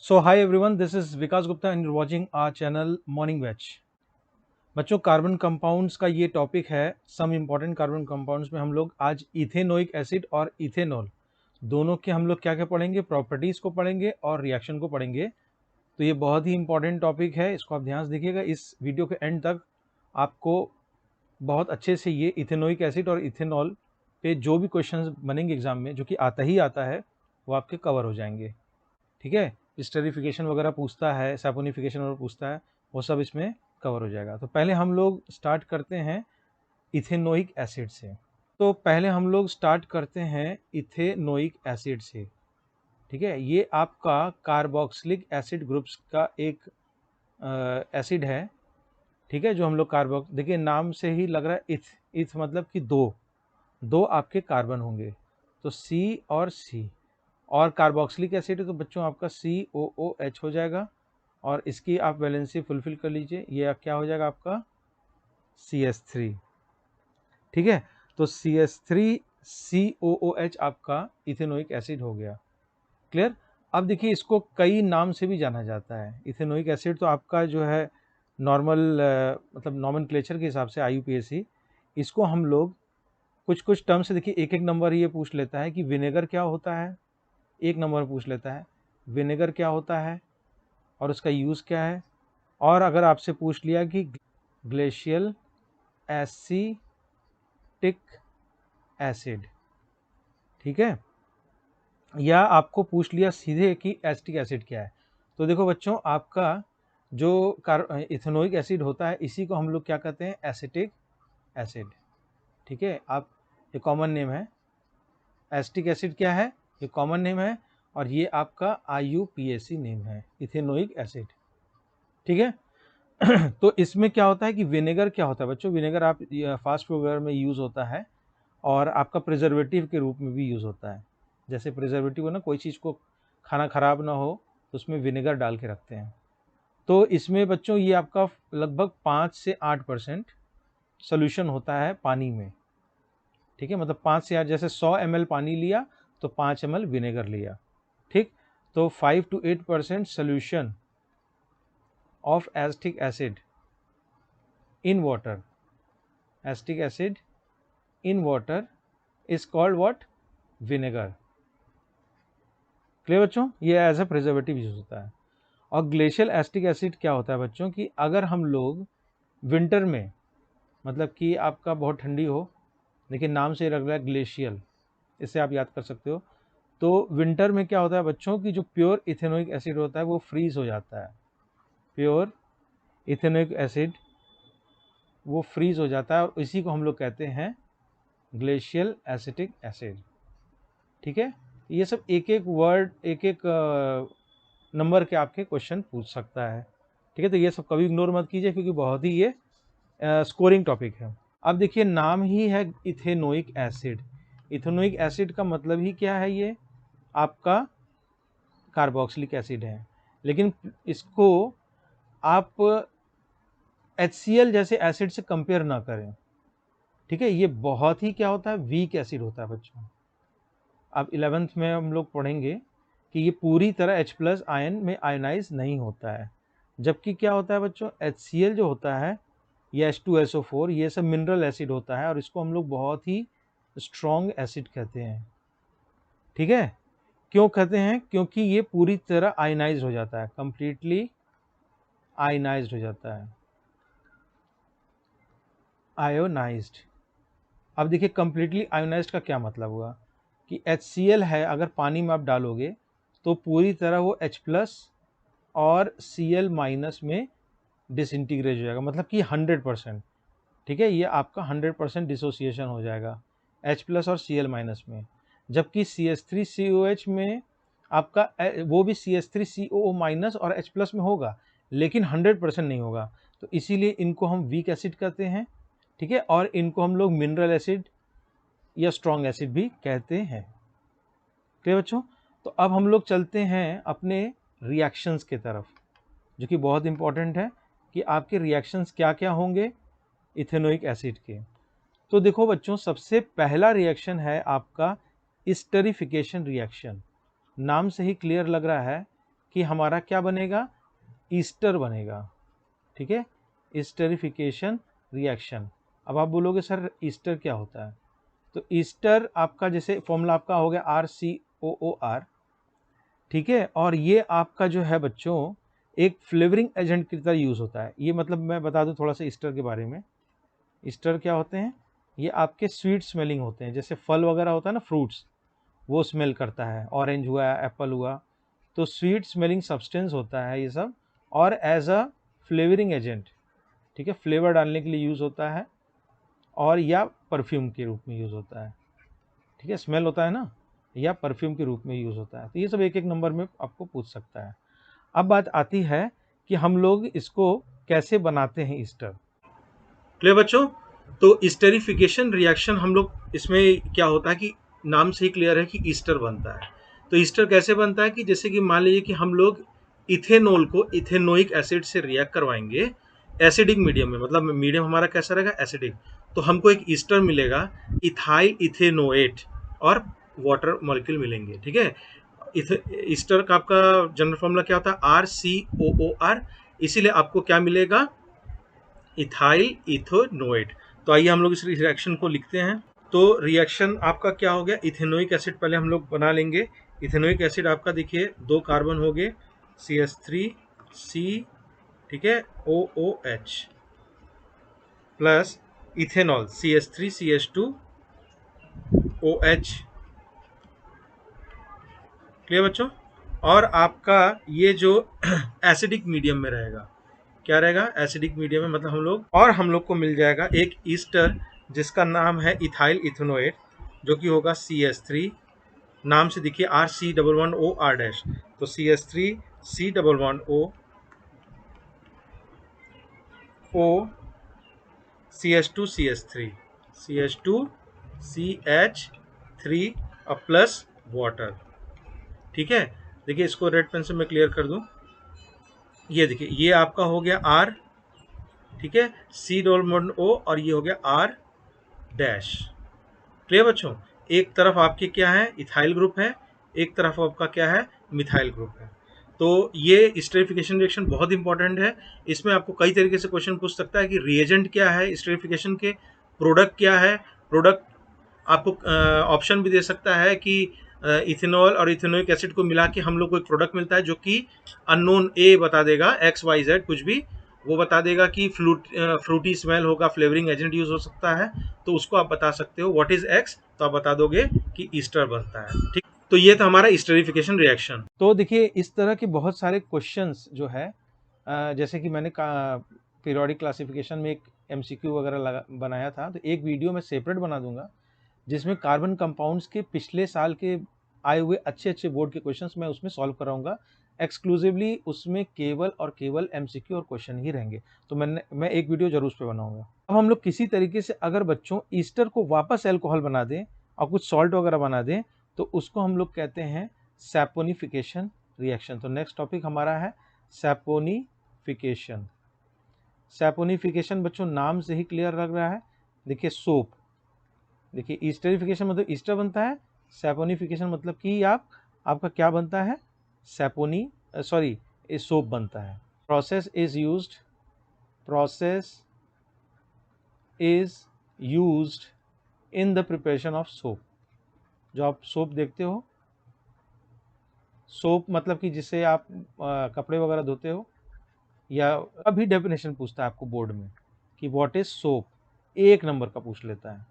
So hi everyone, this is Vikas Gupta and you're watching our channel Morning Batch। बच्चों carbon compounds का ये topic है। Some important carbon compounds में हम लोग आज इथेनोइक एसिड और इथेनॉल दोनों के हम लोग क्या क्या पढ़ेंगे, प्रॉपर्टीज़ को पढ़ेंगे और रिएक्शन को पढ़ेंगे। तो ये बहुत ही इंपॉर्टेंट टॉपिक है, इसको आप ध्यान से देखिएगा। इस वीडियो के एंड तक आपको बहुत अच्छे से ये इथेनोइक एसिड और इथेनॉल पे जो भी क्वेश्चंस बनेंगे एग्जाम में, जो कि आता है, वो आपके कवर हो जाएंगे। ठीक है, स्टेरिफिकेशन वगैरह पूछता है, सैपोनिफिकेशन वगैरह पूछता है, वो सब इसमें कवर हो जाएगा। तो पहले हम लोग स्टार्ट करते हैं इथेनोइक एसिड से। तो पहले हम लोग स्टार्ट करते हैं इथेनोइक एसिड से। ठीक है, ये आपका कार्बोक्सिलिक एसिड ग्रुप्स का एक एसिड है। ठीक है, जो हम लोग कार्बोक्स, देखिए नाम से ही लग रहा है इथ मतलब कि दो आपके कार्बन होंगे, तो सी और सी। और कार्बोक्सिलिक एसिड है तो बच्चों आपका COOH हो जाएगा और इसकी आप वैलेंसी फुलफिल कर लीजिए, ये क्या हो जाएगा आपका CH3। ठीक है, तो CH3COOH आपका इथेनोइक एसिड हो गया। क्लियर। अब देखिए इसको कई नाम से भी जाना जाता है। इथेनोइक एसिड तो आपका जो है नॉर्मल मतलब नॉमेनक्लेचर के हिसाब से IUPAC, इसको हम लोग कुछ कुछ टर्म से, देखिए एक एक नंबर ये पूछ लेता है कि विनेगर क्या होता है, एक नंबर पूछ लेता है विनेगर क्या होता है और उसका यूज़ क्या है। और अगर आपसे पूछ लिया कि ग्लेशियल एसिटिक एसिड, ठीक है, या आपको पूछ लिया सीधे कि एसिटिक एसिड क्या है, तो देखो बच्चों आपका जो इथेनोइक एसिड होता है इसी को हम लोग क्या कहते हैं, एसिटिक एसिड। ठीक है, आप ये कॉमन नेम है। एसिटिक एसिड क्या है, ये कॉमन नेम है और ये आपका IUPAC नेम है, इथेनोइक एसिड। ठीक है तो इसमें क्या होता है कि विनेगर क्या होता है बच्चों, विनेगर आप फास्ट फूड वगैरह में यूज़ होता है और आपका प्रिजर्वेटिव के रूप में भी यूज़ होता है। जैसे प्रिजर्वेटिव हो ना, कोई चीज़ को खाना ख़राब ना हो तो उसमें विनेगर डाल के रखते हैं। तो इसमें बच्चों ये आपका लगभग 5 से 8% सोल्यूशन होता है पानी में। ठीक है, मतलब 5 से 8, जैसे 100 ml पानी लिया तो 5 ml विनेगर लिया। ठीक, तो 5 to 8% solution of acetic acid in water, acetic acid in water is called what, vinegar। Clear बच्चों, ये एज ए प्रिजर्वेटिव यूज होता है। और ग्लेशियल एसिटिक एसिड क्या होता है बच्चों कि अगर हम लोग विंटर में, मतलब कि आपका बहुत ठंडी हो, लेकिन नाम से लग रहा है ग्लेशियल, इससे आप याद कर सकते हो। तो विंटर में क्या होता है बच्चों की जो प्योर इथेनोइक एसिड होता है वो फ्रीज हो जाता है। प्योर इथेनोइक एसिड वो फ्रीज हो जाता है और इसी को हम लोग कहते हैं ग्लेशियल एसिटिक एसिड। ठीक है, ये सब एक एक वर्ड, एक एक नंबर के आपके क्वेश्चन पूछ सकता है। ठीक है, तो ये सब कभी इग्नोर मत कीजिए क्योंकि बहुत ही ये स्कोरिंग टॉपिक है। अब देखिए नाम ही है इथेनोइक एसिड। इथेनोइक एसिड का मतलब ही क्या है, ये आपका कार्बोक्सिलिक एसिड है, लेकिन इसको आप HCl जैसे एसिड से कंपेयर ना करें। ठीक है, ये बहुत ही क्या होता है, वीक एसिड होता है बच्चों। अब 11th में हम लोग पढ़ेंगे कि ये पूरी तरह H+ आयन में आयनाइज नहीं होता है। जबकि क्या होता है बच्चों, HCl जो होता है, ये H2SO4, ये सब मिनरल एसिड होता है और इसको हम लोग बहुत ही स्ट्रॉन्ग एसिड कहते हैं। ठीक है, क्यों कहते हैं, क्योंकि ये पूरी तरह आयनाइज हो जाता है, कंप्लीटली आयनाइज्ड हो जाता है, आयोनाइज्ड। अब देखिए कंप्लीटली आयोनाइज्ड का क्या मतलब हुआ कि HCl है, अगर पानी में आप डालोगे तो पूरी तरह वो H+ और Cl- में डिसइंटीग्रेट हो जाएगा, मतलब कि 100%। ठीक है, ये आपका 100% डिसोसिएशन हो जाएगा H+ और Cl- में। जबकि CH3COH में आपका वो भी CH3COO- और H+ में होगा, लेकिन 100% नहीं होगा। तो इसीलिए इनको हम वीक एसिड कहते हैं। ठीक है, और इनको हम लोग मिनरल एसिड या स्ट्रॉन्ग एसिड भी कहते हैं। क्लियर बच्चों, तो अब हम लोग चलते हैं अपने रिएक्शंस के तरफ, जो कि बहुत इंपॉर्टेंट है कि आपके रिएक्शंस क्या क्या होंगे इथेनोइक एसिड के। तो देखो बच्चों, सबसे पहला रिएक्शन है आपका स्टेरिफिकेशन रिएक्शन। नाम से ही क्लियर लग रहा है कि हमारा क्या बनेगा, ईस्टर बनेगा। ठीक है, ईस्टरिफिकेशन रिएक्शन। अब आप बोलोगे सर ईस्टर क्या होता है, तो ईस्टर आपका जैसे फॉर्मूला आपका हो गया RCOOR, ठीक है, और ये आपका जो है बच्चों एक फ्लेवरिंग एजेंट की तरह यूज़ होता है। ये मतलब मैं बता दूं थोड़ा सा ईस्टर के बारे में। ईस्टर क्या होते हैं, ये आपके स्वीट स्मेलिंग होते हैं, जैसे फल वगैरह होता है ना, फ्रूट्स, वो स्मेल करता है, ऑरेंज हुआ, एप्पल हुआ, तो स्वीट स्मेलिंग सब्सटेंस होता है ये सब, और एज अ फ्लेवरिंग एजेंट, ठीक है, फ्लेवर डालने के लिए यूज़ होता है, और या परफ्यूम के रूप में यूज़ होता है। ठीक है, स्मेल होता है ना, या परफ्यूम के रूप में यूज़ होता है। तो ये सब एक एक नंबर में आपको पूछ सकता है। अब बात आती है कि हम लोग इसको कैसे बनाते हैं ईस्टर। क्लियर बच्चों, तो ईस्टरिफिकेशन रिएक्शन हम लोग इसमें क्या होता है कि नाम से ही क्लियर है कि ईस्टर बनता है। तो ईस्टर कैसे बनता है कि जैसे कि मान लीजिए कि हम लोग इथेनॉल को इथेनोइक एसिड से रिएक्ट करवाएंगे एसिडिक मीडियम में, मतलब मीडियम हमारा कैसा रहेगा, एसिडिक, तो हमको एक ईस्टर मिलेगा, इथाइल इथेनोएट और वाटर मॉलिक्यूल मिलेंगे। ठीक है, ईस्टर का आपका जनरल फॉर्मूला क्या होता है, RCOOR, इसीलिए आपको क्या मिलेगा, इथाइल इथेनोएट। तो आइए हम लोग इस रिएक्शन को लिखते हैं। तो रिएक्शन आपका क्या हो गया, इथेनोइक एसिड पहले हम लोग बना लेंगे। इथेनोइक एसिड आपका देखिए 2 कार्बन हो गए, CH3C, ठीक है, OOH plus ethanol CH3CH2OH। Clear बच्चों, और आपका ये जो एसिडिक मीडियम में रहेगा, क्या रहेगा, एसिडिक मीडियम में, मतलब हम लोग को मिल जाएगा एक ईस्टर जिसका नाम है इथाइल इथेनोएट, जो कि होगा CH3, नाम से देखिए RC11OR डैश, तो CH3C11O CH2CH3 और प्लस वाटर। ठीक है, देखिए इसको रेड पेन से मैं क्लियर कर दूं, ये देखिए ये आपका हो गया R, ठीक है, C11O, और ये हो गया R डैश। क्लियर बच्चों, एक तरफ आपके क्या है, इथाइल ग्रुप है, एक तरफ आपका क्या है, मिथाइल ग्रुप है। तो ये स्टेरिफिकेशन रिएक्शन बहुत इंपॉर्टेंट है। इसमें आपको कई तरीके से क्वेश्चन पूछ सकता है कि रिएजेंट क्या है स्टेरिफिकेशन के, प्रोडक्ट क्या है, प्रोडक्ट आपको ऑप्शन भी दे सकता है कि इथेनॉल और इथेनोइक एसिड को मिला के हम लोग को एक प्रोडक्ट मिलता है जो कि अननोन ए बता देगा, XYZ कुछ भी, वो बता देगा कि फ्रूटी स्मेल होगा, फ्लेवरिंग एजेंट यूज हो सकता है, तो उसको आप बता सकते हो व्हाट इज X, तो आप बता दोगे कि ईस्टर बनता है। ठीक, तो ये था हमारा ईस्टरिफिकेशन रिएक्शन। तो देखिए इस तरह के बहुत सारे क्वेश्चंस जो है, जैसे कि मैंने पीरियोडिक क्लासिफिकेशन में एक MCQ वगैरह बनाया था, तो एक वीडियो मैं सेपरेट बना दूंगा जिसमें कार्बन कंपाउंड्स के पिछले साल के आए हुए अच्छे अच्छे बोर्ड के क्वेश्चंस मैं उसमें सॉल्व कराऊंगा एक्सक्लूसिवली, उसमें केवल और केवल MCQ और क्वेश्चन ही रहेंगे। तो मैं एक वीडियो जरूर उस पर बनाऊंगा। अब हम लोग किसी तरीके से अगर बच्चों ईस्टर को वापस एल्कोहल बना दें और कुछ सॉल्ट वगैरह बना दें, तो उसको हम लोग कहते हैं सैपोनिफिकेशन रिएक्शन। तो नेक्स्ट टॉपिक हमारा है सैपोनिफिकेशन। सैपोनिफिकेशन बच्चों नाम से ही क्लियर लग रहा है, देखिए सोप, देखिए ईस्टरिफिकेशन मतलब ईस्टर बनता है, सैपोनिफिकेशन मतलब कि आपका क्या बनता है, सैपोनी सॉरी सोप बनता है। Process is used in the preparation of soap. जो आप सोप देखते हो, सोप मतलब कि जिससे आप कपड़े वगैरह धोते हो, या अभी डेफिनेशन पूछता है आपको बोर्ड में कि व्हाट इज सोप, एक नंबर का पूछ लेता है।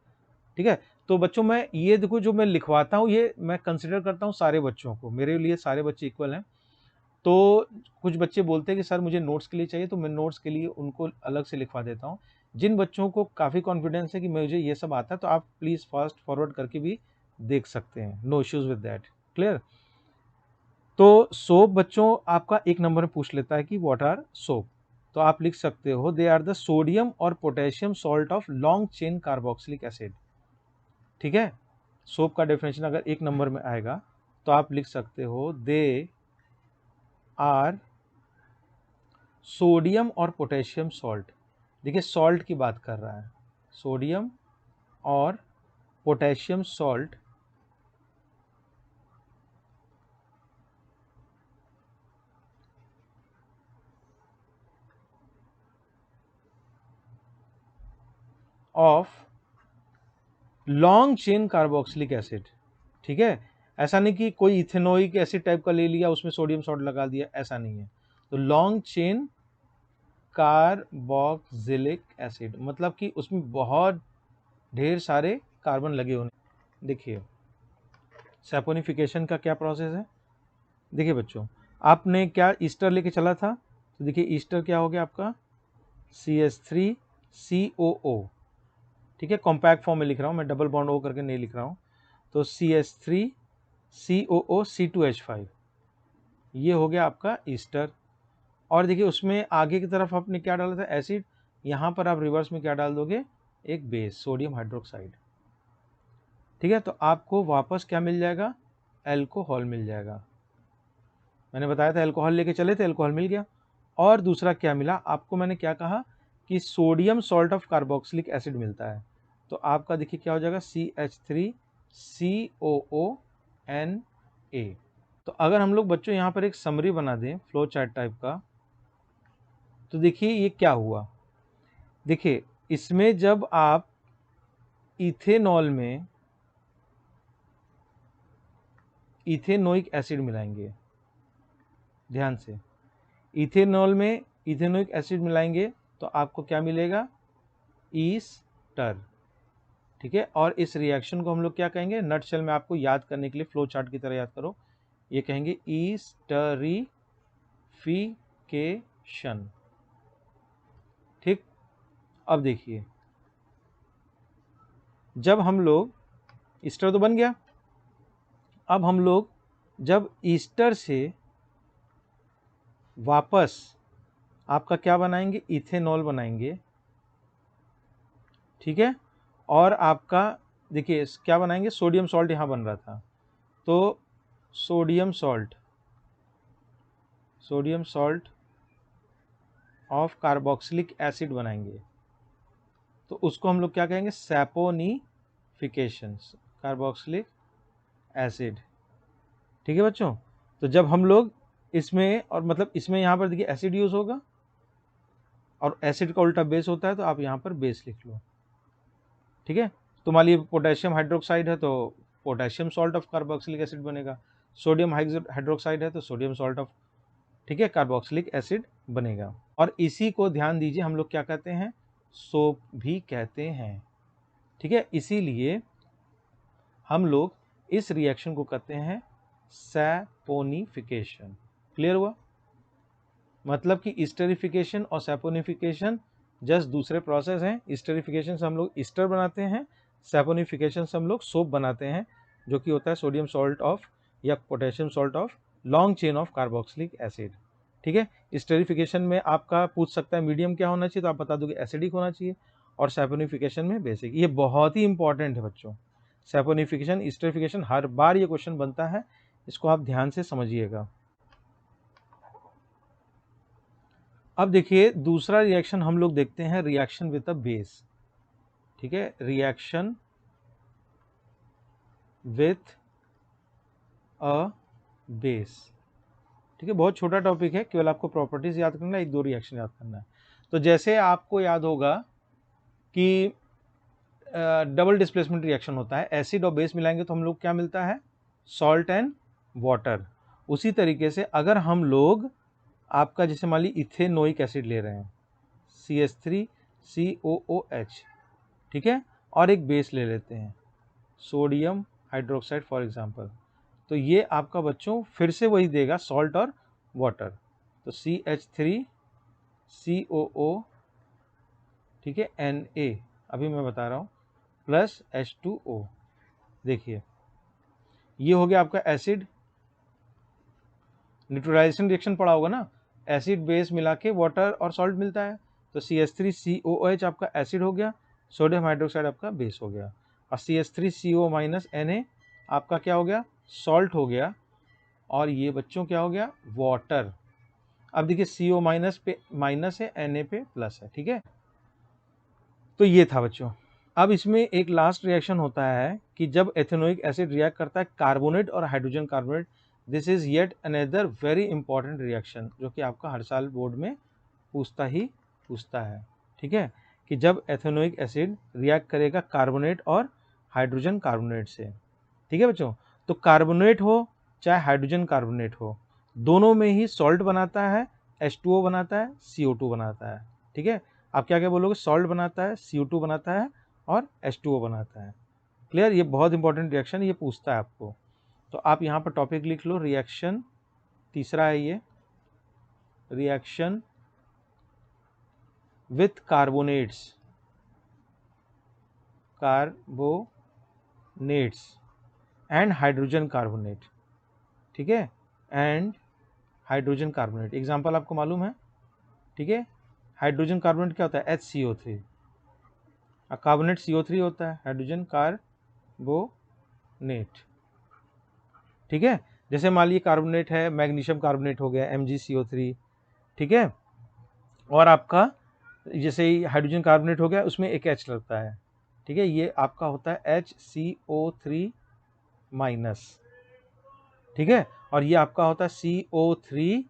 ठीक है, तो बच्चों मैं ये देखो जो मैं लिखवाता हूँ ये मैं कंसिडर करता हूँ सारे बच्चों को, मेरे लिए सारे बच्चे इक्वल हैं। तो कुछ बच्चे बोलते हैं कि सर मुझे नोट्स के लिए चाहिए, तो मैं नोट्स के लिए उनको अलग से लिखवा देता हूँ। जिन बच्चों को काफ़ी कॉन्फिडेंस है कि मुझे ये सब आता है, तो आप प्लीज़ फास्ट फॉरवर्ड करके भी देख सकते हैं, no issues with that. Clear, तो सोप बच्चों आपका एक नंबर में पूछ लेता है कि व्हाट आर सोप, तो आप लिख सकते हो दे आर द सोडियम और potassium salt of long chain carboxylic acid. ठीक है, सोप का डेफिनेशन अगर एक नंबर में आएगा तो आप लिख सकते हो दे आर सोडियम और पोटेशियम सॉल्ट। देखिए सॉल्ट की बात कर रहा है, सोडियम और potassium salt, of long chain carboxylic acid. ठीक है, ऐसा नहीं कि कोई इथेनोइक एसिड टाइप का ले लिया उसमें सोडियम सॉल्ट लगा दिया, ऐसा नहीं है। तो लॉन्ग चेन कार्बोक्सिलिक एसिड मतलब कि उसमें बहुत ढेर सारे कार्बन लगे होने। देखिए सैपोनिफिकेशन का क्या प्रोसेस है। देखिए बच्चों, आपने क्या ईस्टर लेके चला था, तो देखिए ईस्टर क्या हो गया आपका CH3COO। ठीक है, कॉम्पैक्ट फॉर्म में लिख रहा हूँ मैं, डबल बॉन्ड O करके नहीं लिख रहा हूँ। तो CH3COO C2H5 ये हो गया आपका ईस्टर। और देखिए उसमें आगे की तरफ आपने क्या डाला था, एसिड। यहाँ पर आप रिवर्स में क्या डाल दोगे, एक बेस सोडियम हाइड्रोक्साइड। ठीक है, तो आपको वापस क्या मिल जाएगा, एल्कोहल मिल जाएगा। मैंने बताया था एल्कोहल लेके चले थे, एल्कोहल मिल गया। और दूसरा क्या मिला आपको, मैंने क्या कहा कि sodium salt of carboxylic acid मिलता है। तो आपका देखिए क्या हो जाएगा, CH3COONA। तो अगर हम लोग बच्चों यहाँ पर एक समरी बना दें फ्लो चार्ट टाइप का, तो देखिए ये क्या हुआ। देखिए इसमें जब आप इथेनॉल में इथेनोइक एसिड मिलाएंगे, ध्यान से, इथेनॉल में इथेनोइक एसिड मिलाएंगे तो आपको क्या मिलेगा, ईस्टर। ठीक है, और इस रिएक्शन को हम लोग क्या कहेंगे, नटशेल में आपको याद करने के लिए फ्लो चार्ट की तरह याद करो, ये कहेंगे ईस्टरीफिकेशन। ठीक, अब देखिए जब हम लोग, ईस्टर तो बन गया, अब हम लोग जब ईस्टर से वापस आपका क्या बनाएंगे, इथेनॉल बनाएंगे। ठीक है, और आपका देखिए क्या बनाएंगे, सोडियम सॉल्ट यहाँ बन रहा था, तो sodium salt of carboxylic acid बनाएंगे। तो उसको हम लोग क्या कहेंगे, सैपोनिफिकेशन कार्बोक्सिलिक एसिड। ठीक है बच्चों, तो जब हम लोग इसमें, और मतलब इसमें यहाँ पर देखिए एसिड यूज होगा और एसिड का उल्टा बेस होता है, तो आप यहाँ पर बेस लिख लो। ठीक है, तो मान लीजिए पोटेशियम हाइड्रोक्साइड है तो potassium salt of carboxylic acid बनेगा, सोडियम हाइड्रोक्साइड है तो सोडियम सॉल्ट ऑफ, ठीक है, कार्बोक्सिलिक एसिड बनेगा। और इसी को ध्यान दीजिए हम लोग क्या कहते हैं, सोप भी कहते हैं। ठीक है, इसीलिए हम लोग इस रिएक्शन को कहते हैं सैपोनिफिकेशन। क्लियर हुआ, मतलब कि ईस्टरिफिकेशन और सैपोनिफिकेशन जस्ट दूसरे प्रोसेस हैं। ईस्टरिफिकेशन से हम लोग ईस्टर बनाते हैं, सैपोनिफिकेशन से हम लोग सोप बनाते हैं, जो कि होता है सोडियम सॉल्ट ऑफ या potassium salt of long chain of carboxylic acid. ठीक है, ईस्टरिफिकेशन में आपका पूछ सकता है मीडियम क्या होना चाहिए, तो आप बता दोगे एसिडिक होना चाहिए, और सैपोनिफिकेशन में बेसिक। ये बहुत ही इंपॉर्टेंट है बच्चों, सैपोनिफिकेशन ईस्टरिफिकेशन, हर बार ये क्वेश्चन बनता है, इसको आप ध्यान से समझिएगा। अब देखिए दूसरा रिएक्शन हम लोग देखते हैं, रिएक्शन विद अ बेस। ठीक है, रिएक्शन विथ अ बेस। ठीक है, बहुत छोटा टॉपिक है, केवल आपको प्रॉपर्टीज याद करना है, एक दो रिएक्शन याद करना है। तो जैसे आपको याद होगा कि डबल डिस्प्लेसमेंट रिएक्शन होता है, एसिड और बेस मिलाएंगे तो हम लोग क्या मिलता है, सॉल्ट एंड वाटर। उसी तरीके से अगर हम लोग आपका जैसे मान ली इथेनोइक एसिड ले रहे हैं, CH3COOH, ठीक है, और एक बेस ले लेते हैं सोडियम हाइड्रोक्साइड फॉर एग्जांपल, तो ये आपका बच्चों फिर से वही देगा, सॉल्ट और वाटर। तो CH3COO, ठीक है, Na, अभी मैं बता रहा हूँ, प्लस H2O। देखिए ये हो गया आपका एसिड, न्यूट्रलाइजेशन रिएक्शन पड़ा होगा ना, एसिड बेस मिला के वाटर और सॉल्ट मिलता है, तो CH3COOH आपका एसिड हो गया, सोडियम हाइड्रोक्साइड आपका बेस हो गया, और CH3CO माइनस Na आपका क्या हो गया, सॉल्ट हो गया, और ये बच्चों क्या हो गया, वाटर। अब देखिए CO माइनस पे माइनस है, Na पे प्लस है। ठीक है, तो ये था बच्चों। अब इसमें एक लास्ट रिएक्शन होता है कि जब एथेनोइक एसिड रिएक्ट करता है कार्बोनेट और hydrogen carbonate, this is yet another very important reaction, जो कि आपका हर साल बोर्ड में पूछता है। ठीक है, कि जब एथेनोइक एसिड रिएक्ट करेगा कार्बोनेट और हाइड्रोजन कार्बोनेट से। ठीक है बच्चों, तो कार्बोनेट हो चाहे हाइड्रोजन कार्बोनेट हो, दोनों में ही सॉल्ट बनाता है, H2O बनाता है, CO2 बनाता है। ठीक है, आप क्या क्या बोलोगे, सॉल्ट बनाता है, CO2 बनाता है और H2O बनाता है। क्लियर, ये बहुत इंपॉर्टेंट रिएक्शन, ये पूछता है आपको। तो आप यहाँ पर टॉपिक लिख लो, रिएक्शन तीसरा है ये, reaction with carbonates, carbonates and hydrogen carbonate. ठीक है, एंड हाइड्रोजन कार्बोनेट, एग्जाम्पल आपको मालूम है। ठीक है, हाइड्रोजन कार्बोनेट क्या होता है, HCO3, कार्बोनेट CO3 होता है, हाइड्रोजन कार्बोनेट। ठीक है, जैसे मान लीजिए कार्बोनेट है, मैग्नीशियम कार्बोनेट हो गया MgCO3। ठीक है, और आपका जैसे ही हाइड्रोजन कार्बोनेट हो गया, उसमें एक H लगता है। ठीक है, ये आपका होता है HCO3 माइनस। ठीक है, और ये आपका होता है CO3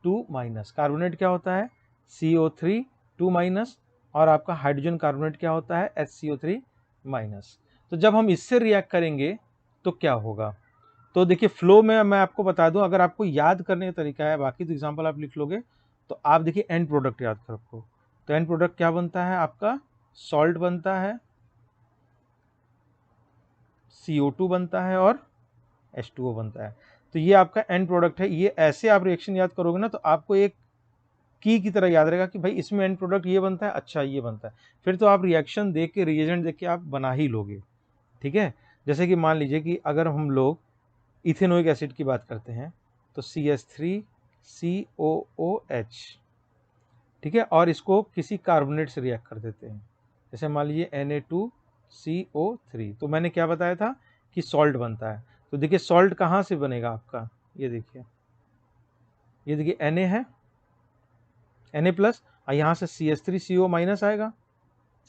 2 माइनस। कार्बोनेट क्या होता है, CO3 2 माइनस, और आपका हाइड्रोजन कार्बोनेट क्या होता है, HCO3 माइनस। तो जब हम इससे रिएक्ट करेंगे तो क्या होगा, तो देखिए फ्लो में मैं आपको बता दूं, अगर आपको याद करने का तरीका है, बाकी तो एग्जांपल आप लिख लोगे, तो आप देखिए एंड प्रोडक्ट याद कर रखो। तो एंड प्रोडक्ट क्या बनता है, आपका सॉल्ट बनता है, CO2 बनता है और H2O बनता है। तो ये आपका एंड प्रोडक्ट है। ये ऐसे आप रिएक्शन याद करोगे ना, तो आपको एक की तरह याद रहेगा कि भाई इसमें एंड प्रोडक्ट ये बनता है, अच्छा ये बनता है। फिर तो आप रिएक्शन देख के, रिएजेंट देख के आप बना ही लोगे। ठीक है, जैसे कि मान लीजिए कि अगर हम लोग इथेनोइक एसिड की बात करते हैं, तो CH3COOH। ठीक है, और इसको किसी कार्बोनेट से रिएक्ट कर देते हैं, जैसे मान लीजिए Na2CO3। तो मैंने क्या बताया था कि सॉल्ट बनता है। तो देखिए सॉल्ट कहाँ से बनेगा आपका, ये देखिए Na है, Na प्लस, और यहाँ से CH3CO माइनस आएगा।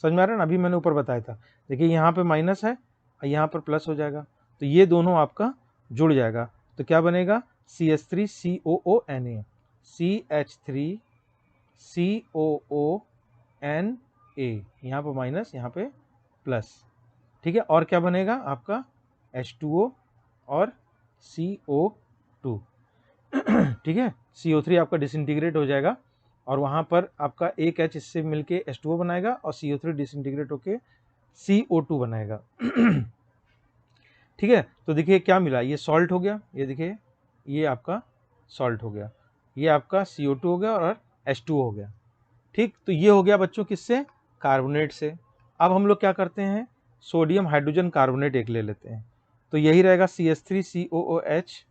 समझ में आ रहा है ना, अभी मैंने ऊपर बताया था। देखिए यहाँ पे माइनस है और यहाँ पर प्लस हो जाएगा, तो ये दोनों आपका जुड़ जाएगा। तो क्या बनेगा, CH3COONA, CH3COONA, यहाँ पे माइनस, यहाँ पे प्लस। ठीक है, और क्या बनेगा आपका H2O और CO2। ठीक है, CO3 आपका डिसइंटीग्रेट हो जाएगा, और वहाँ पर आपका एक H इससे मिलके H2O बनाएगा, और CO3 डिसइंटीग्रेट होके CO2 बनाएगा। ठीक है, तो देखिए क्या मिला, ये सॉल्ट हो गया, ये देखिए ये आपका सॉल्ट हो गया, ये आपका CO2 हो गया और H2O हो गया। ठीक, तो ये हो गया बच्चों किससे, कार्बोनेट से। अब हम लोग क्या करते हैं, सोडियम हाइड्रोजन कार्बोनेट एक ले लेते हैं, तो यही रहेगा CH3COOH।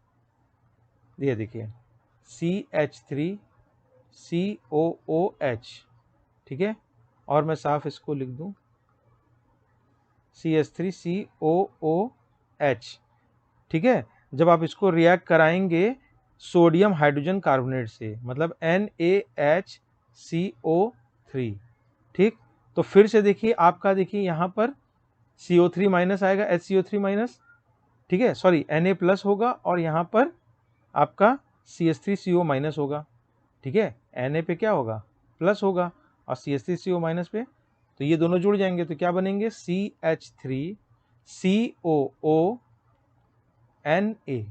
ये देखिए CH3COOH। ठीक है, और मैं साफ इसको लिख दूं, CH3COOH। ठीक है, जब आप इसको रिएक्ट कराएंगे सोडियम हाइड्रोजन कार्बोनेट से, मतलब NaHCO3। ठीक, तो फिर से देखिए आपका, देखिए यहाँ पर CO3 माइनस आएगा, HCO3 माइनस। ठीक है, सॉरी Na प्लस होगा, और यहाँ पर आपका CH3CO माइनस होगा। ठीक है, Na पे क्या होगा, प्लस होगा, और CH3CO माइनस पे, तो ये दोनों जुड़ जाएंगे, तो क्या बनेंगे, CH3COONA।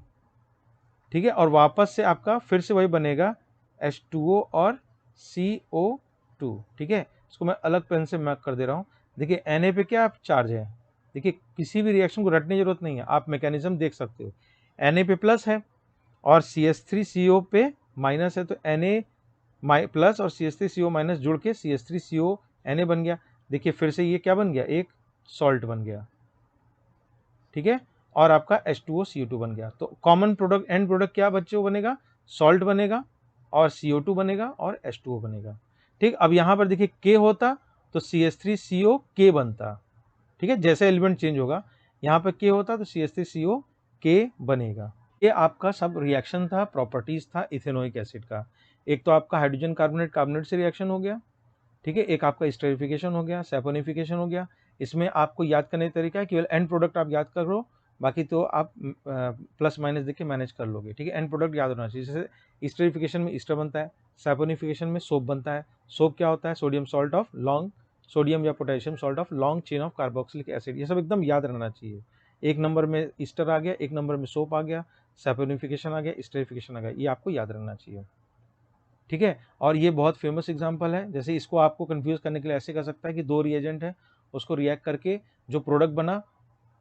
ठीक है, और वापस से आपका फिर से वही बनेगा H2O और CO2। ठीक है, इसको मैं अलग पेन से मार्क कर दे रहा हूँ। देखिए Na पे क्या चार्ज है, देखिए किसी भी रिएक्शन को रटने की जरूरत नहीं है, आप मैकेनिज्म देख सकते हो। Na पे प्लस है और CH3CO पे माइनस है, तो Na प्लस और CH3CO माइनस जुड़ के CH3CO Na बन गया। देखिए फिर से ये क्या बन गया, एक सॉल्ट बन गया। ठीक है, और आपका H2O CO2 बन गया। तो कॉमन प्रोडक्ट, एंड प्रोडक्ट क्या बच्चों बनेगा, सॉल्ट बनेगा और CO2 बनेगा और H2O बनेगा। ठीक, अब यहाँ पर देखिए K होता तो CH3CO K बनता। ठीक है, जैसे एलिमेंट चेंज होगा, यहाँ पर K होता तो CH3CO K बनेगा। ये आपका सब रिएक्शन था, प्रॉपर्टीज था इथेनोइक एसिड का। एक तो आपका हाइड्रोजन कार्बोनेट कार्बोनेट से रिएक्शन हो गया। ठीक है, एक आपका स्टेरिफिकेशन हो गया, सैपोनिफिकेशन हो गया। इसमें आपको याद करने का तरीका है, केवल एंड प्रोडक्ट आप याद करो, बाकी तो आप प्लस माइनस देख के मैनेज कर लोगे। ठीक है, एंड प्रोडक्ट याद होना चाहिए। जैसे स्टेरिफिकेशन में ईस्टर बनता है, सैपोनिफिकेशन में सोप बनता है। सोप क्या होता है, sodium salt of long sodium या potassium salt of long chain of carboxylic acid. ये सब एकदम याद रहना चाहिए। एक नंबर में ईस्टर आ गया, एक नंबर में सोप आ गया, सैपोनिफिकेशन आ गया, स्टेरिफिकेशन आ गया, ये आपको याद रहना चाहिए, ठीक है। और ये बहुत फेमस एग्जांपल है। जैसे इसको आपको कंफ्यूज करने के लिए ऐसे कर सकता है कि दो रिएजेंट है, उसको रिएक्ट करके जो प्रोडक्ट बना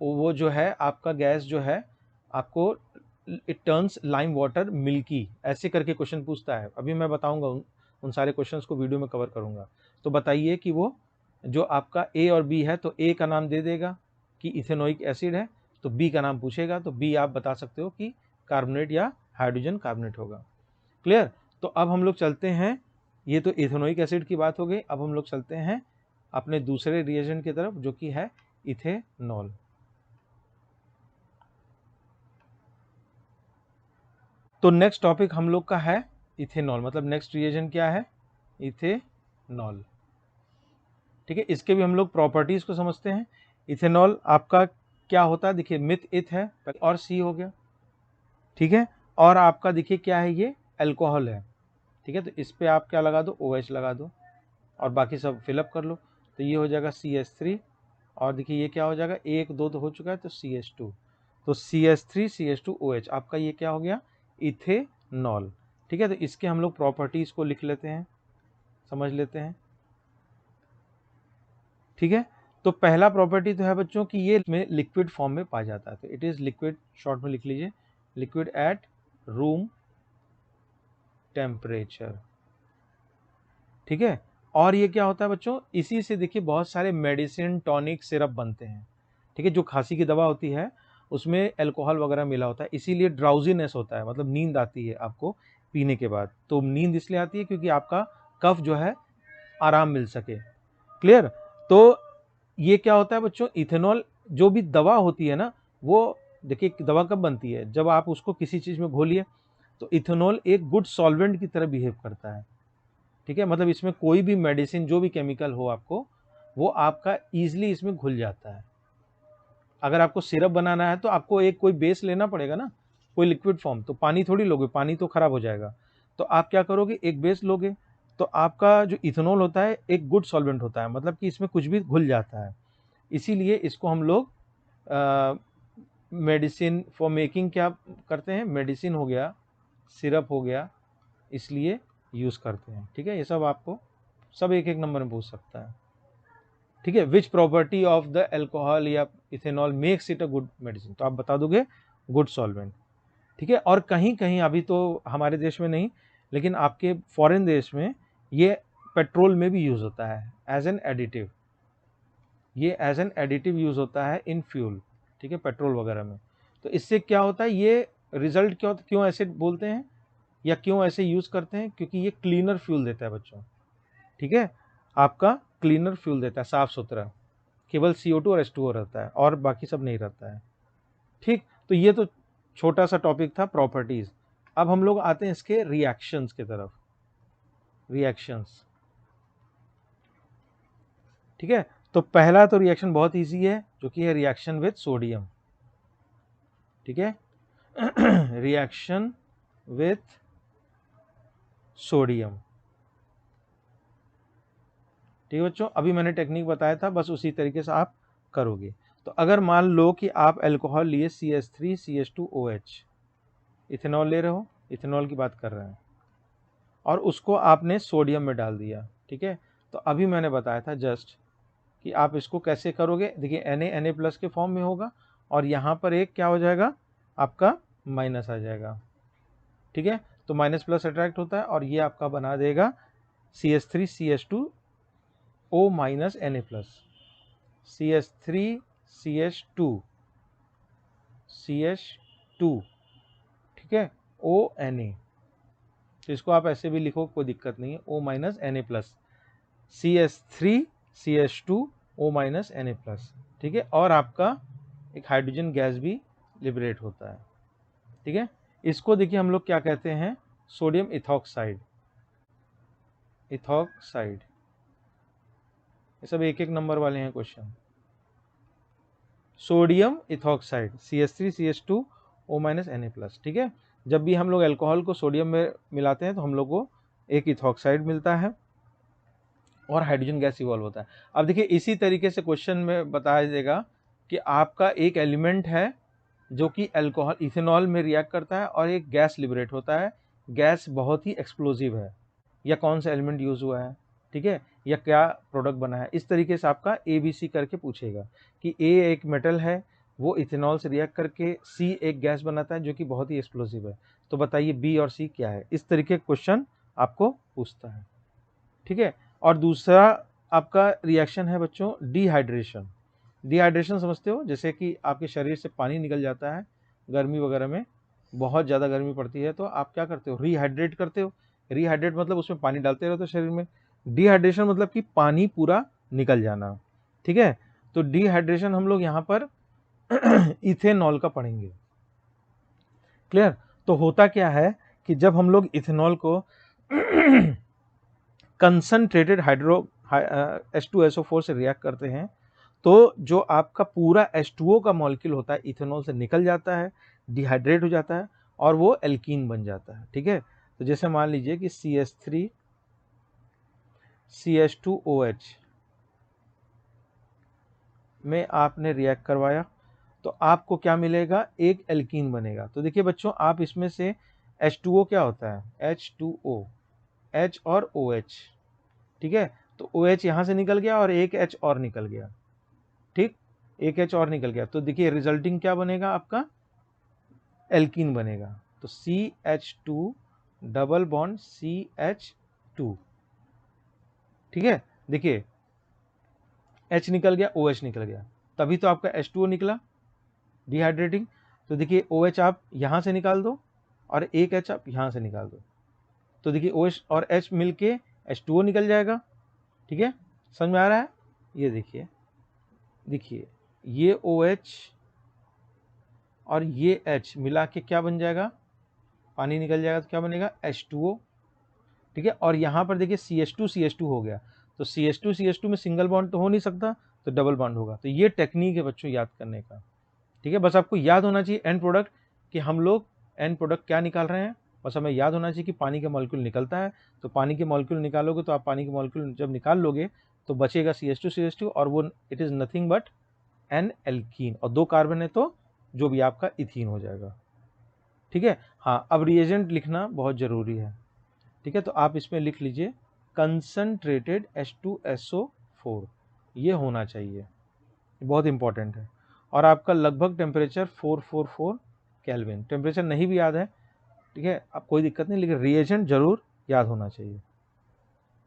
वो जो है आपका गैस जो है आपको it turns lime water milky, ऐसे करके क्वेश्चन पूछता है। अभी मैं बताऊंगा उन सारे क्वेश्चंस को वीडियो में कवर करूंगा। तो बताइए कि वो जो आपका ए और बी है, तो ए का नाम दे देगा कि इथेनोइक एसिड है, तो बी का नाम पूछेगा तो बी आप बता सकते हो कि कार्बोनेट या हाइड्रोजन कार्बोनेट होगा। क्लियर। तो अब हम लोग चलते हैं, ये तो इथेनोइक एसिड की बात हो गई। अब हम लोग चलते हैं अपने दूसरे रिएजेंट की तरफ जो कि है इथेनॉल। तो नेक्स्ट टॉपिक हम लोग का है इथेनॉल, मतलब नेक्स्ट रिएजेंट क्या है, इथेनॉल, ठीक है। इसके भी हम लोग प्रॉपर्टीज को समझते हैं। इथेनॉल आपका क्या होता है, देखिए मिथ इथ है और सी हो गया, ठीक है। और आपका देखिए क्या है, ये अल्कोहल है, ठीक है। तो इस पे आप क्या लगा दो, OH लगा दो और बाकी सब फिलअप कर लो। तो ये हो जाएगा CH3 और देखिए ये क्या हो जाएगा, 1 2 तो हो चुका है तो CH2, तो CH3 CH2OH आपका ये क्या हो गया, इथेनॉल, ठीक है। तो इसके हम लोग प्रॉपर्टीज को लिख लेते हैं, समझ लेते हैं, ठीक है। तो पहला प्रॉपर्टी तो है बच्चों कि ये में लिक्विड फॉर्म में पाया जाता है, तो इट इज लिक्विड, शॉर्ट में लिख लीजिए लिक्विड एट रूम टेम्परेचर, ठीक है। और ये क्या होता है बच्चों, इसी से देखिए बहुत सारे मेडिसिन टॉनिक सिरप बनते हैं, ठीक है। जो खांसी की दवा होती है उसमें अल्कोहल वगैरह मिला होता है, इसीलिए ड्राउजीनेस होता है, मतलब नींद आती है आपको पीने के बाद। तो नींद इसलिए आती है क्योंकि आपका कफ जो है आराम मिल सके। क्लियर। तो ये क्या होता है बच्चों, इथेनॉल जो भी दवा होती है ना, वो देखिए दवा कब बनती है, जब आप उसको किसी चीज में घोलिए। तो इथेनॉल एक गुड सॉल्वेंट की तरह बिहेव करता है, ठीक है। मतलब इसमें कोई भी मेडिसिन जो भी केमिकल हो आपको, वो आपका ईजिली इसमें घुल जाता है। अगर आपको सिरप बनाना है तो आपको एक कोई बेस लेना पड़ेगा ना, कोई लिक्विड फॉर्म, तो पानी थोड़ी लोगे, पानी तो खराब हो जाएगा। तो आप क्या करोगे, एक बेस लोगे। तो आपका जो इथेनॉल होता है एक गुड सॉल्वेंट होता है, मतलब कि इसमें कुछ भी घुल जाता है। इसीलिए इसको हम लोग मेडिसिन फॉर मेकिंग क्या करते हैं, मेडिसिन हो गया, सिरप हो गया, इसलिए यूज करते हैं, ठीक है। ये सब आपको सब एक एक नंबर में पूछ सकता है, ठीक है। Which property of the alcohol या ethanol makes it a good medicine, तो आप बता दोगे गुड सॉल्वेंट, ठीक है। और कहीं कहीं अभी तो हमारे देश में नहीं, लेकिन आपके फॉरेन देश में ये पेट्रोल में भी यूज होता है एज एन एडिटिव, ये एज एन एडिटिव यूज होता है इन फ्यूल, ठीक है, पेट्रोल वगैरह में। तो इससे क्या होता है, ये रिजल्ट क्या होता है, क्यों ऐसे बोलते हैं या क्यों ऐसे यूज करते हैं, क्योंकि ये क्लीनर फ्यूल देता है बच्चों, ठीक है। आपका क्लीनर फ्यूल देता है, साफ सुथरा, केवल CO2 और H2O रहता है और बाकी सब नहीं रहता है, ठीक। तो ये तो छोटा सा टॉपिक था प्रॉपर्टीज। अब हम लोग आते हैं इसके रिएक्शंस की तरफ, रिएक्शंस, ठीक है। तो पहला तो रिएक्शन बहुत इजी है जो कि है रिएक्शन विद सोडियम, ठीक है। रिएक्शन विथ सोडियम, ठीक है बच्चों। अभी मैंने टेक्निक बताया था, बस उसी तरीके से आप करोगे। तो अगर मान लो कि आप अल्कोहल लिए CH3 CH2OH, इथेनॉल ले रहे हो, इथेनॉल की बात कर रहे हैं, और उसको आपने सोडियम में डाल दिया, ठीक है। तो अभी मैंने बताया था जस्ट कि आप इसको कैसे करोगे, देखिए Na के फॉर्म में होगा और यहाँ पर एक क्या हो जाएगा, आपका माइनस आ जाएगा, ठीक है। तो माइनस प्लस अट्रैक्ट होता है और ये आपका बना देगा CH3 CH2O minus Na plus, CH3 CH2 CH2, ठीक है, ONa। तो इसको आप ऐसे भी लिखो, कोई दिक्कत नहीं है, O minus Na plus, CH3 CH2O minus Na plus, ठीक है। और आपका एक हाइड्रोजन गैस भी लिबरेट होता है, ठीक है। इसको देखिए हम लोग क्या कहते हैं, सोडियम इथॉक्साइड, इथॉक्साइड। ये सब एक एक नंबर वाले हैं question. Sodium ethoxide CH3 CH2O minus Na plus, ठीक है। जब भी हम लोग अल्कोहल को सोडियम में मिलाते हैं तो हम लोग को एक इथॉक्साइड मिलता है और हाइड्रोजन गैस इवॉल्व होता है। अब देखिए इसी तरीके से क्वेश्चन में बताया जाएगा कि आपका एक एलिमेंट है जो कि अल्कोहल इथेनॉल में रिएक्ट करता है और एक गैस लिबरेट होता है, गैस बहुत ही एक्सप्लोजिव है, या कौन सा एलिमेंट यूज हुआ है, ठीक है, या क्या प्रोडक्ट बना है। इस तरीके से आपका ABC करके पूछेगा कि A एक मेटल है, वो इथेनॉल से रिएक्ट करके C एक गैस बनाता है जो कि बहुत ही एक्सप्लोजिव है, तो बताइए B और C क्या है। इस तरीके का क्वेश्चन आपको पूछता है, ठीक है। और दूसरा आपका रिएक्शन है बच्चों डिहाइड्रेशन। डिहाइड्रेशन समझते हो, जैसे कि आपके शरीर से पानी निकल जाता है, गर्मी वगैरह में बहुत ज़्यादा गर्मी पड़ती है तो आप क्या करते हो, रिहाइड्रेट करते हो। रिहाइड्रेट मतलब उसमें पानी डालते रहते हो शरीर में। डिहाइड्रेशन मतलब कि पानी पूरा निकल जाना, ठीक है। तो डिहाइड्रेशन हम लोग यहाँ पर इथेनॉल का पढ़ेंगे, क्लियर। तो होता क्या है कि जब हम लोग इथेनॉल को कंसंट्रेटेड H2SO4 से रिएक्ट करते हैं तो जो आपका पूरा H2O का मॉलिक्यूल होता है इथेनॉल से निकल जाता है, डिहाइड्रेट हो जाता है और वो एल्कीन बन जाता है, ठीक है। तो जैसे मान लीजिए कि CH3 CH2OH में आपने रिएक्ट करवाया तो आपको क्या मिलेगा, एक एल्कीन बनेगा। तो देखिए बच्चों आप इसमें से H2O क्या होता है, H2O, H और OH, ठीक है। तो OH यहाँ से निकल गया और एक H और निकल गया, ठीक, एक H और निकल गया। तो देखिए रिजल्टिंग क्या बनेगा, आपका एल्कीन बनेगा। तो CH2 डबल बॉन्ड CH2, ठीक है। देखिए H निकल गया, OH निकल गया, तभी तो आपका H2O निकला डिहाइड्रेटिंग। तो देखिए OH आप यहाँ से निकाल दो और एक H आप यहाँ से निकाल दो, तो देखिए OH और H मिलके H2O निकल जाएगा, ठीक है। समझ में आ रहा है, ये देखिए, देखिए ये OH और ये H मिला के क्या बन जाएगा, पानी निकल जाएगा, तो क्या बनेगा H2O, ठीक है। और यहाँ पर देखिए CH2 हो गया, तो CH2 में सिंगल बॉन्ड तो हो नहीं सकता, तो डबल बॉन्ड होगा। तो ये टेक्निक है बच्चों याद करने का, ठीक है। बस आपको याद होना चाहिए एंड प्रोडक्ट, कि हम लोग एंड प्रोडक्ट क्या निकाल रहे हैं। बस हमें याद होना चाहिए कि पानी का मॉलिक्यूल निकलता है, तो पानी के मॉलिक्यूल निकालोगे तो आप पानी के मॉलिक्यूल जब निकाल लोगे तो बचेगा CH2 और वो it is nothing but N alkene, और 2 कार्बन है तो जो भी आपका इथीन हो जाएगा, ठीक है। हाँ, अब रिएजेंट लिखना बहुत ज़रूरी है, ठीक है। तो आप इसमें लिख लीजिए कंसंट्रेटेड H2SO4, ये होना चाहिए, बहुत इंपॉर्टेंट है। और आपका लगभग टेम्परेचर 444 केल्विन, टेम्परेचर नहीं भी याद है, ठीक है, अब कोई दिक्कत नहीं, लेकिन रिएजेंट जरूर याद होना चाहिए,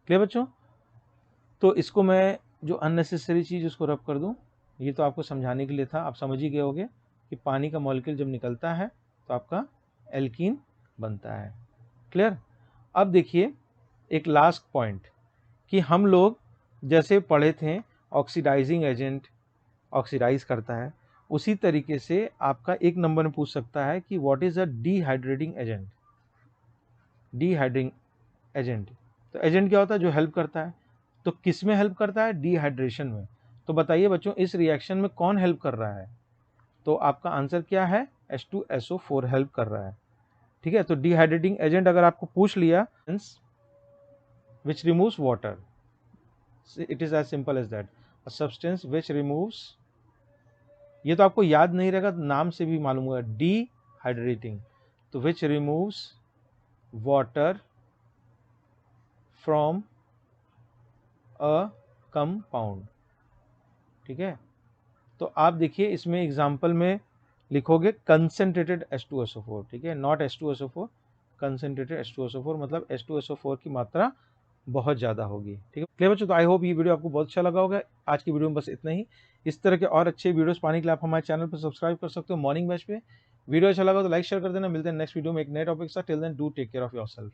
क्लियर बच्चों। तो इसको मैं जो अननेसेसरी चीज़ उसको रब कर दूं, ये तो आपको समझाने के लिए था, आप समझ ही गए होगे कि पानी का मॉलिक्यूल जब निकलता है तो आपका एल्कीन बनता है, क्लियर। अब देखिए एक लास्ट पॉइंट, कि हम लोग जैसे पढ़े थे ऑक्सीडाइजिंग एजेंट ऑक्सीडाइज करता है, उसी तरीके से आपका एक नंबर में पूछ सकता है कि what is a dehydrating agent. Dehydrating agent, तो एजेंट क्या होता है, जो हेल्प करता है। तो किस में हेल्प करता है, डिहाइड्रेशन में। तो बताइए बच्चों इस रिएक्शन में कौन हेल्प कर रहा है, तो आपका आंसर क्या है, H2SO4 हेल्प कर रहा है, ठीक है। तो डिहाइड्रेटिंग एजेंट अगर आपको पूछ लिया, which removes water, it is as simple as that, a substance which removes, ये तो आपको याद नहीं रहेगा, नाम से भी मालूम होगा, डिहाइड्रेटिंग, तो which removes water from a compound, ठीक है। तो आप देखिए इसमें एग्जाम्पल में लिखोगे कंसेंट्रेटेड H2SO4, ठीक है, नॉट H2SO4, कंसेंट्रेटेड H2SO4, मतलब H2SO4 की मात्रा बहुत ज़्यादा होगी, ठीक है। क्लियर बच्चों, तो आई होप ये वीडियो आपको बहुत अच्छा लगा होगा। आज की वीडियो में बस इतना ही। इस तरह के और अच्छे वीडियोस पाने के लिए आप हमारे चैनल पर सब्सक्राइब कर सकते हो मॉर्निंग बैच पे। वीडियो अच्छा लगा तो लाइक शेयर कर देना। मिलते हैं नेक्स्ट वीडियो में एक नए टॉपिक के साथ। Till then do take care of yourself.